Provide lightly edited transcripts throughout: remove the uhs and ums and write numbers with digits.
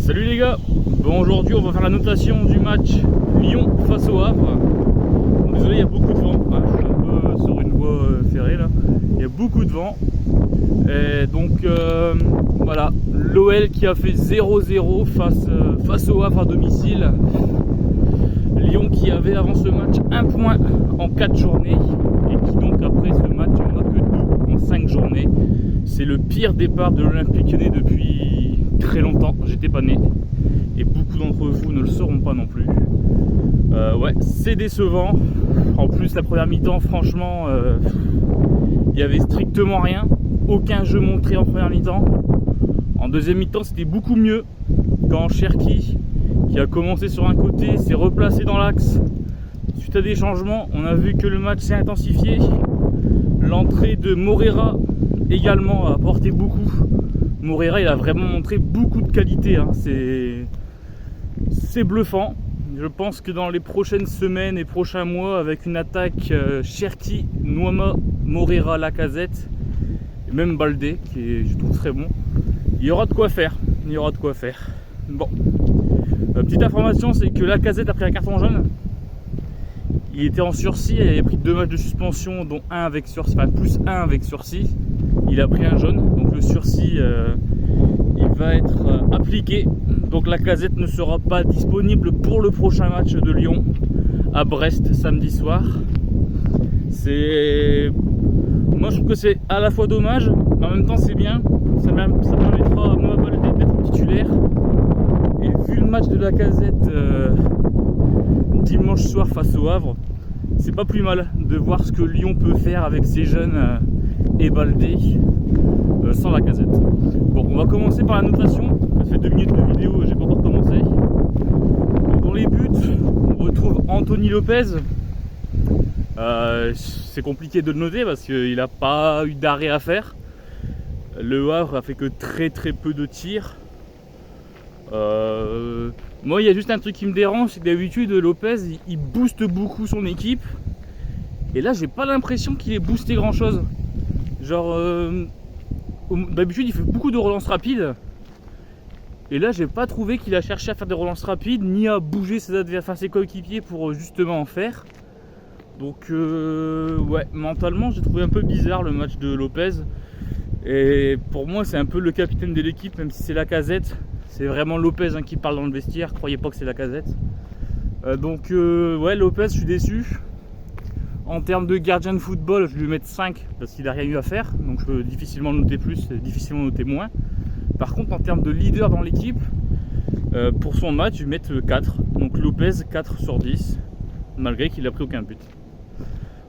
Salut les gars. Bon, aujourd'hui on va faire la notation du match Lyon face au Havre. Bon, désolé, il y a beaucoup de vent, hein, je suis un peu sur une voie ferrée là. Il y a beaucoup de vent. Et donc voilà, l'OL qui a fait 0-0 face au Havre à domicile. Lyon qui avait avant ce match 1 point en 4 journées et qui donc après ce match en a que 2 en 5 journées. C'est le pire départ de l'Olympique Lyonnais depuis très longtemps. J'étais pas né et beaucoup d'entre vous ne le sauront pas non plus. Ouais, c'est décevant. En plus la première mi-temps, franchement, il y avait strictement rien, aucun jeu montré en première mi-temps. En deuxième mi-temps, c'était beaucoup mieux quand Cherki, qui a commencé sur un côté, s'est replacé dans l'axe. Suite à des changements, on a vu que le match s'est intensifié. L'entrée de Moreira également a apporté beaucoup. Moreira, il a vraiment montré beaucoup de qualité, hein. C'est bluffant. Je pense que dans les prochaines semaines et prochains mois, avec une attaque Cherki, Nuama, Moreira, Lacazette et même Baldé, qui est, je trouve, très bon, il y aura de quoi faire. Il y aura de quoi faire. Bon, petite information, c'est que Lacazette a pris un carton jaune. Il était en sursis, il avait pris 2 matchs de suspension, dont un avec sursis, enfin plus 1 avec sursis. Il a pris un jaune, donc le sursis il va être appliqué. Donc Lacazette ne sera pas disponible pour le prochain match de Lyon à Brest samedi soir. Moi je trouve que c'est à la fois dommage, mais en même temps c'est bien. Ça permettra à Noah Baldé d'être titulaire. Et vu le match de Lacazette dimanche soir face au Havre, c'est pas plus mal de voir ce que Lyon peut faire avec ses jeunes et Baldé sans Lacazette. Bon, on va commencer par la notation. Ça fait 2 minutes de vidéo, j'ai pas encore commencé. Donc, dans les buts, on retrouve Anthony Lopez. C'est compliqué de le noter parce qu'il n'a pas eu d'arrêt à faire. Le Havre a fait que très peu de tirs. Moi, il y a juste un truc qui me dérange, c'est que d'habitude Lopez il booste beaucoup son équipe. Et là, j'ai pas l'impression qu'il ait boosté grand chose. Genre, d'habitude, il fait beaucoup de relances rapides. Et là, j'ai pas trouvé qu'il a cherché à faire des relances rapides, ni à bouger ses adversaires, ses coéquipiers pour justement en faire. Donc, ouais, mentalement, j'ai trouvé un peu bizarre le match de Lopez. Et pour moi, c'est un peu le capitaine de l'équipe, même si c'est Lacazette. C'est vraiment Lopez qui parle dans le vestiaire, croyez pas que c'est Lacazette. Donc, ouais, Lopez, je suis déçu. En termes de gardien de football, je vais lui mettre 5 parce qu'il n'a rien eu à faire. Donc, je peux difficilement noter plus, difficilement noter moins. Par contre, en termes de leader dans l'équipe, pour son match, je vais mettre 4. Donc, Lopez, 4 sur 10, malgré qu'il n'a pris aucun but.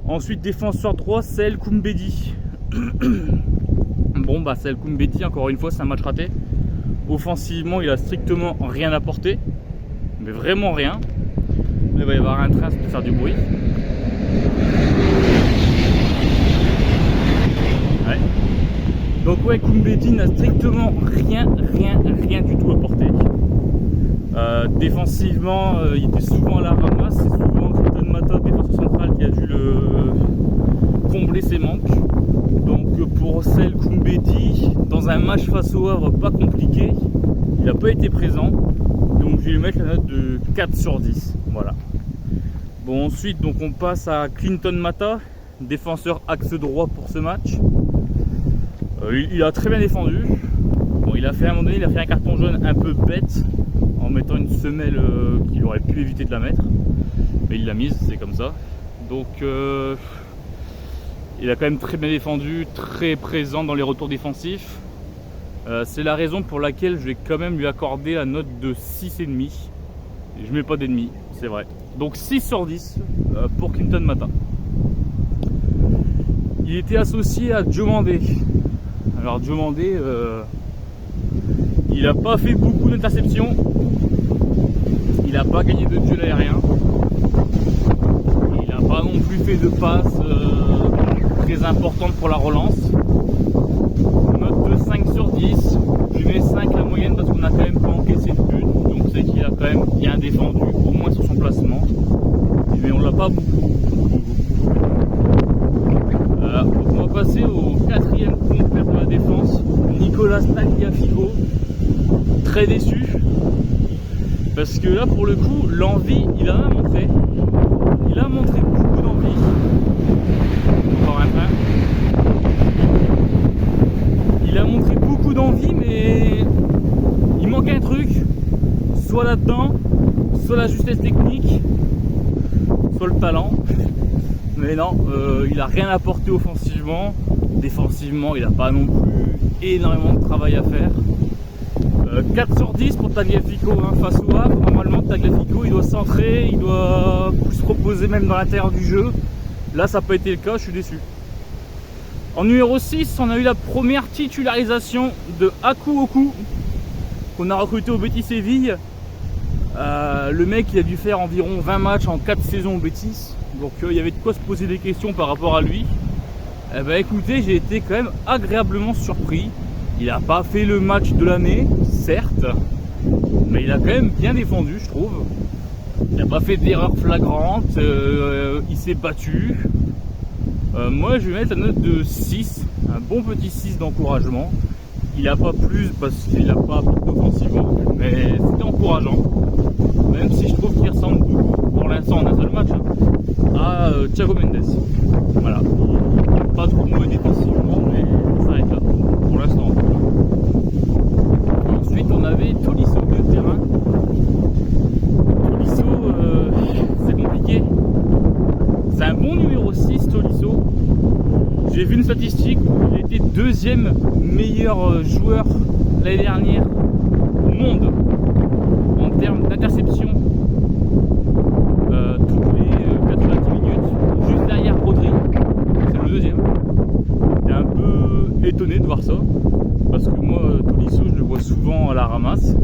Ensuite, défenseur droit, Saël Koumbedi. Bon, bah, Saël Koumbedi, encore une fois, c'est un match raté. Offensivement, il a strictement rien apporté, mais vraiment rien. Là, il va y avoir un train, ça peut faire du bruit. Ouais. Donc ouais, Koumbedi n'a strictement rien du tout apporté. Défensivement, il était souvent à la ramasse. C'est souvent Clinton Mata, défenseur central, qui a dû combler ses manques. Donc pour Saël Koumbedi, dans un match face au Havre pas compliqué, il n'a pas été présent. Donc je vais lui mettre la note de 4 sur 10. Voilà. Bon, ensuite donc on passe à Clinton Mata, défenseur axe droit pour ce match. Il a très bien défendu. Bon, il a fait à un moment donné, il a fait un carton jaune un peu bête en mettant une semelle qu'il aurait pu éviter de la mettre. Mais il l'a mise, c'est comme ça. Donc il a quand même très bien défendu, très présent dans les retours défensifs. C'est la raison pour laquelle je vais quand même lui accorder la note de 6,5. Je mets pas d'ennemi, c'est vrai. Donc 6 sur 10 pour Clinton Mata. Il était associé à Diomandé. Alors Diomandé, il n'a pas fait beaucoup d'interceptions. Il n'a pas gagné de duel aérien. Il n'a pas non plus fait de passes très importantes pour la relance. Note de 5 sur 10. Je mets 5 la moyenne parce qu'on a quand même pas encaissé de but. Donc c'est qu'il a quand même bien défendu, au moins sur son placement. Mais on l'a pas beaucoup. On va passer au 4e compère de la défense, Nicolas Tagliafico. très déçu. Parce que là, pour le coup, l'envie, il en a montré. Il a montré beaucoup d'envie. Encore un train. Il a montré beaucoup d'envie, mais il manque un truc. Soit là-dedans, soit la justesse technique, soit le talent. Mais non, il a rien apporté offensivement. Défensivement, il n'a pas non plus énormément de travail à faire. 4 sur 10 pour Tagliafico face au Havre. Normalement, Tagliafico, il doit centrer, il doit plus se proposer même dans l'intérieur du jeu. Là, ça n'a pas été le cas, je suis déçu. En numéro 6, on a eu la première titularisation de Hakou Oku, qu'on a recruté au Betis Séville. Le mec, il a dû faire environ 20 matchs en 4 saisons au Betis. Donc il y avait de quoi se poser des questions par rapport à lui. Eh ben, écoutez, j'ai été quand même agréablement surpris. Il n'a pas fait le match de l'année, certes, mais il a quand même bien défendu, je trouve. Il n'a pas fait d'erreur flagrante, il s'est battu. Moi, je vais mettre la note de 6, un bon petit 6 d'encouragement. Il n'a pas plus parce qu'il n'a pas apporté offensivement, mais c'était encourageant. Même si je trouve qu'il ressemble beaucoup, pour l'instant, en un seul match, à Thiago Mendes. Voilà, il n'a pas trop mauvais défensivement, mais ça s'arrête là, pour l'instant. Ensuite, on avait Tolisso de terrain. Tolisso, c'est compliqué. C'est un bon numéro 6, Tolisso. J'ai vu une statistique où il était deuxième meilleur joueur l'année dernière au monde en termes d'interception toutes les 90 minutes, juste derrière Rodri. C'est le deuxième. J'étais un peu étonné de voir ça parce que moi, Tolisso, je le vois souvent à la ramasse.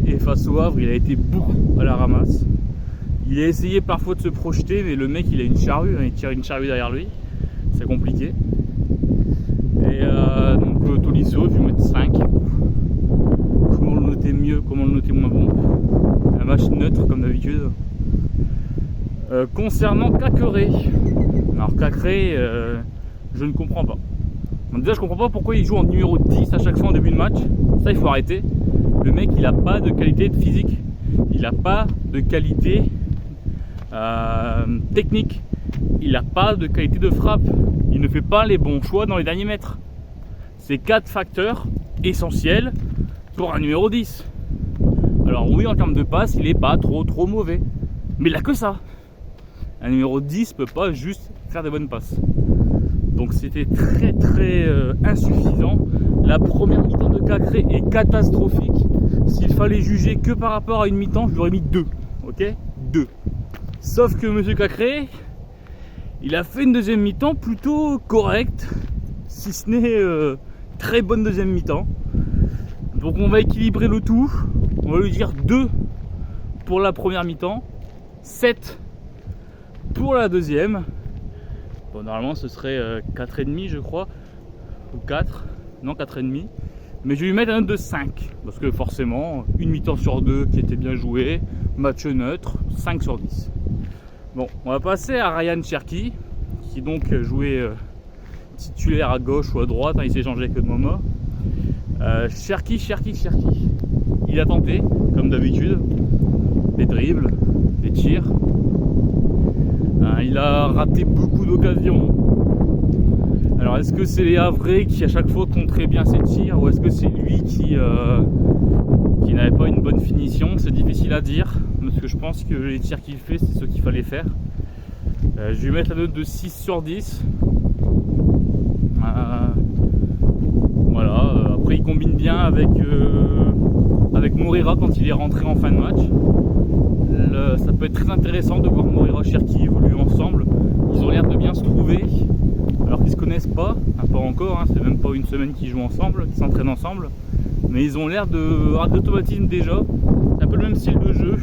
Et face au Havre, il a été beaucoup à la ramasse. Il a essayé parfois de se projeter, mais le mec, il a une charrue, il tire une charrue derrière lui. C'est compliqué. Et donc Tolisso, je vais mettre 5. Comment le noter mieux, comment le noter moins bon? Un match neutre comme d'habitude. Concernant Cacré, alors Cacré, je ne comprends pas. Donc déjà, je comprends pas pourquoi il joue en numéro 10 à chaque fois en début de match. Ça, il faut arrêter. Le mec, il n'a pas de qualité de physique. Il n'a pas de qualité technique. Il n'a pas de qualité de frappe. Il ne fait pas les bons choix dans les derniers mètres. C'est 4 facteurs essentiels pour un numéro 10. Alors oui, en termes de passe, il n'est pas trop mauvais. Mais il n'a que ça. Un numéro 10 ne peut pas juste faire des bonnes passes. Donc c'était très insuffisant. La première mi-temps de Cacré est catastrophique. S'il fallait juger que par rapport à une mi-temps, je lui aurais mis 2. Ok, 2. Sauf que monsieur Cacré, il a fait une deuxième mi-temps plutôt correcte, si ce n'est très bonne deuxième mi-temps. Donc on va équilibrer le tout. On va lui dire 2 pour la première mi-temps, 7 pour la deuxième. Bon, normalement ce serait 4,5 je crois, ou 4, non 4,5. Mais je vais lui mettre un note de 5, parce que forcément, une mi-temps sur 2 qui était bien joué, match neutre, 5 sur 10. Bon, on va passer à Ryan Cherki, qui donc jouait titulaire à gauche ou à droite, il s'est changé avec Momo. Cherki. Il a tenté, comme d'habitude, des dribbles, des tirs. Il a raté beaucoup d'occasions. Alors est-ce que c'est les Havrais qui à chaque fois contraient bien ses tirs, ou est-ce que c'est lui qui n'avait pas une bonne finition? C'est difficile à dire, parce que je pense que les tirs qu'il fait, c'est ce qu'il fallait faire. Je vais lui mettre la note de 6 sur 10. Voilà, après il combine bien avec Moreira quand il est rentré en fin de match. Ça peut être très intéressant de voir Moreira et Cherki évoluer ensemble. Ils ont l'air de bien se trouver, alors qu'ils se connaissent pas encore, c'est même pas une semaine qu'ils jouent ensemble, qu'ils s'entraînent ensemble, mais ils ont l'air d'avoir d'automatisme déjà. C'est un peu le même style de jeu,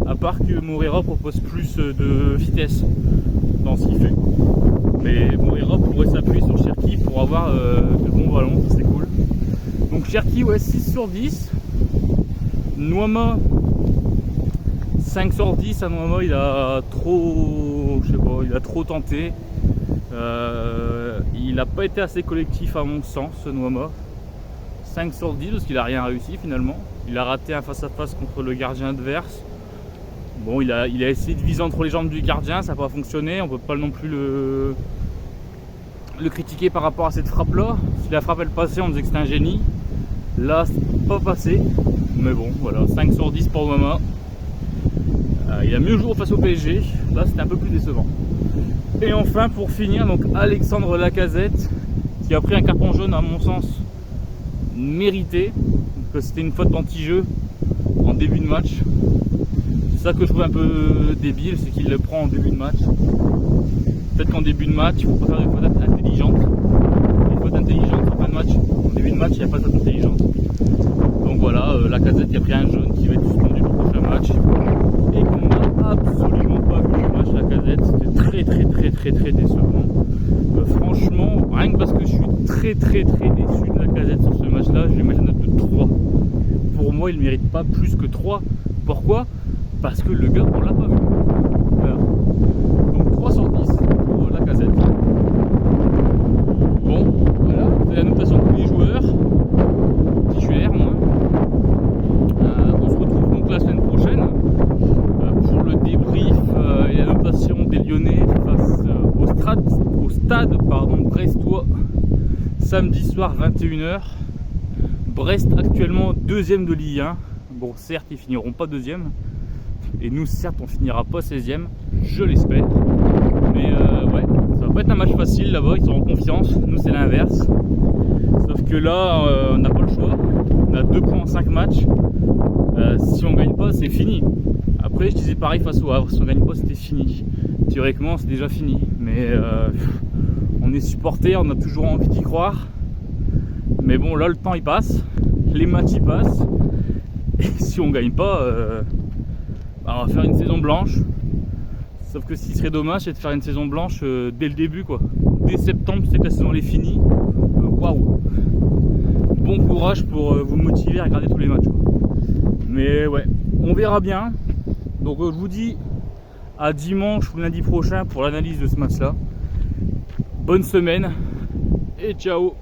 à part que Moreira propose plus de vitesse dans ce qu'il fait. Mais Moreira pourrait s'appuyer sur Cherki pour avoir de bons ballons, c'est cool. Donc Cherki, ouais, 6 sur 10. Nuama, 5 sur 10. À Nuama, il a trop tenté. Il n'a pas été assez collectif à mon sens, Nuama. 5 sur 10 parce qu'il a rien réussi finalement. Il a raté un face-à-face contre le gardien adverse. Bon, il a essayé de viser entre les jambes du gardien, ça n'a pas fonctionné. On peut pas non plus le critiquer par rapport à cette frappe là. Si la frappe elle passait, on disait que c'était un génie. Là, c'est pas passé. Mais bon, voilà, 5 sur 10 pour le moment. Il a mieux joué face au PSG. Là, c'était un peu plus décevant. Et enfin, pour finir, donc Alexandre Lacazette, qui a pris un carton jaune, à mon sens, mérité. C'était une faute d'anti-jeu en début de match. C'est ça que je trouve un peu débile, c'est qu'il le prend en début de match. Peut-être qu'en début de match, il ne faut pas faire des fautes intelligentes. Des fautes intelligentes en fin de match. En début de match, il n'y a pas de faute intelligente. Donc voilà, Lacazette qui a pris un jaune qui va être suspendu pour le prochain match. Et qu'on n'a absolument pas vu le match Lacazette. C'était très décevant. Franchement, rien que parce que je suis très déçu de Lacazette sur ce match là, je lui mets une note de 3. Pour moi, il ne mérite pas plus que 3. Pourquoi? Parce que le gars, on l'a pas vu. Voilà. Donc 3 sur 10 pour Lacazette. Bon, voilà, c'est la notation de tous les joueurs titulaires, moi. On se retrouve donc la semaine prochaine pour le débrief et la notation des Lyonnais face au stade brestois, samedi soir 21h. Brest actuellement 2ème de Ligue 1. Bon, certes, ils finiront pas 2ème. Et nous, certes, on finira pas 16ème. Je l'espère. Mais ouais, ça va pas être un match facile là-bas. Ils sont en confiance. Nous, c'est l'inverse. Sauf que là, on n'a pas le choix. On a 2 points en 5 matchs. Si on gagne pas, c'est fini. Après, je disais pareil face au Havre. Si on gagne pas, c'était fini. Théoriquement, c'est déjà fini. Mais on est supporter, on a toujours envie d'y croire. Mais bon, là, le temps il passe. Les matchs ils passent. Et si on gagne pas, on va faire une saison blanche. Sauf que ce qui serait dommage, c'est de faire une saison blanche dès le début, quoi. Dès septembre, c'est que la saison elle est finie. Waouh! Bon courage pour vous motiver à regarder tous les matchs, quoi. Mais ouais, on verra bien. Donc je vous dis à dimanche ou lundi prochain pour l'analyse de ce match-là. Bonne semaine et ciao!